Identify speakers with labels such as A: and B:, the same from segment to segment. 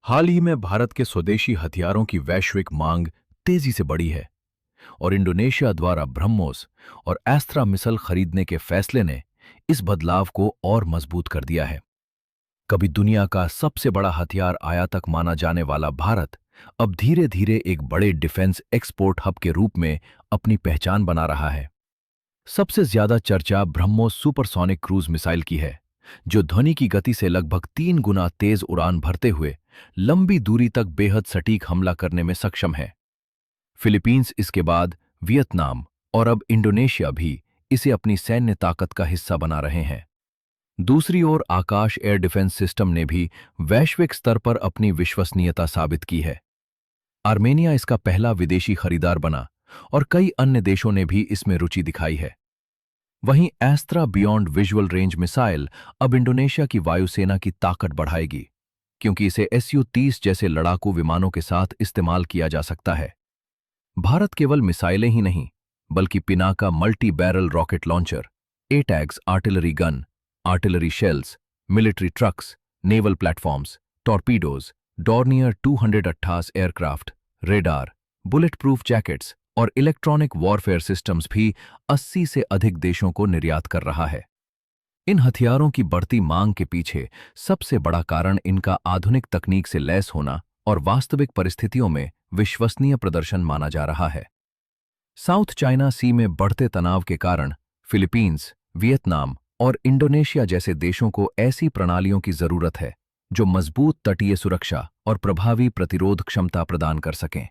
A: हाल ही में भारत के स्वदेशी हथियारों की वैश्विक मांग तेजी से बढ़ी है और इंडोनेशिया द्वारा ब्रह्मोस और एस्त्रा मिसाइल खरीदने के फैसले ने इस बदलाव को और मजबूत कर दिया है। कभी दुनिया का सबसे बड़ा हथियार आयातक माना जाने वाला भारत अब धीरे धीरे एक बड़े डिफेंस एक्सपोर्ट हब के रूप में अपनी पहचान बना रहा है। सबसे ज्यादा चर्चा ब्रह्मोस सुपरसोनिक क्रूज मिसाइल की है, जो ध्वनि की गति से लगभग 3 गुना तेज उड़ान भरते हुए लंबी दूरी तक बेहद सटीक हमला करने में सक्षम है। फिलीपींस, इसके बाद वियतनाम और अब इंडोनेशिया भी इसे अपनी सैन्य ताकत का हिस्सा बना रहे हैं। दूसरी ओर आकाश एयर डिफेंस सिस्टम ने भी वैश्विक स्तर पर अपनी विश्वसनीयता साबित की है। आर्मेनिया इसका पहला विदेशी खरीदार बना और कई अन्य देशों ने भी इसमें रुचि दिखाई है। वहीं एस्त्रा बियॉन्ड विजुअल रेंज मिसाइल अब इंडोनेशिया की वायुसेना की ताकत बढ़ाएगी, क्योंकि इसे SU-30 जैसे लड़ाकू विमानों के साथ इस्तेमाल किया जा सकता है। भारत केवल मिसाइलें ही नहीं, बल्कि Pinaka multi barrel rocket launcher, ATAGS artillery gun, artillery shells, military trucks, naval platforms, torpedoes, Dornier 228 aircraft, radar, bulletproof jackets और इलेक्ट्रॉनिक वॉरफेयर सिस्टम्स भी 80 से अधिक देशों को निर्यात कर रहा है। इन हथियारों की बढ़ती मांग के पीछे सबसे बड़ा कारण इनका आधुनिक तकनीक से लैस होना और वास्तविक परिस्थितियों में विश्वसनीय प्रदर्शन माना जा रहा है। साउथ चाइना सी में बढ़ते तनाव के कारण फिलीपींस, वियतनाम और इंडोनेशिया जैसे देशों को ऐसी प्रणालियों की जरूरत है जो मजबूत तटीय सुरक्षा और प्रभावी प्रतिरोध क्षमता प्रदान कर सकें।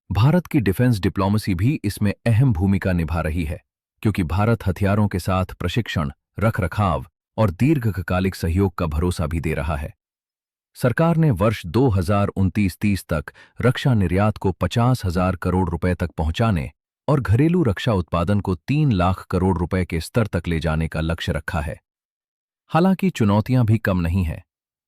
A: भारत की डिफेंस डिप्लोमेसी भी इसमें अहम भूमिका निभा रही है, क्योंकि भारत हथियारों के साथ प्रशिक्षण, रखरखाव और दीर्घकालिक सहयोग का भरोसा भी दे रहा है। सरकार ने वर्ष 2029-30 तक रक्षा निर्यात को 50,000 करोड़ रुपए तक पहुंचाने और घरेलू रक्षा उत्पादन को 3 लाख करोड़ रुपए के स्तर तक ले जाने का लक्ष्य रखा है। हालांकि चुनौतियां भी कम नहीं हैं।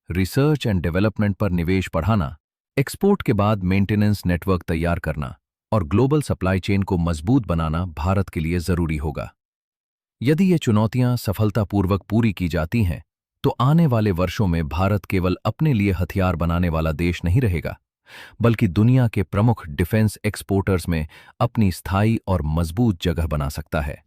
A: रिसर्च एंड डेवलपमेंट पर निवेश बढ़ाना, एक्सपोर्ट के बाद मेंटेनेंस नेटवर्क तैयार करना और ग्लोबल सप्लाई चेन को मजबूत बनाना भारत के लिए जरूरी होगा। यदि ये चुनौतियां सफलतापूर्वक पूरी की जाती हैं, तो आने वाले वर्षों में भारत केवल अपने लिए हथियार बनाने वाला देश नहीं रहेगा, बल्कि दुनिया के प्रमुख डिफेंस एक्सपोर्टर्स में अपनी स्थायी और मजबूत जगह बना सकता है।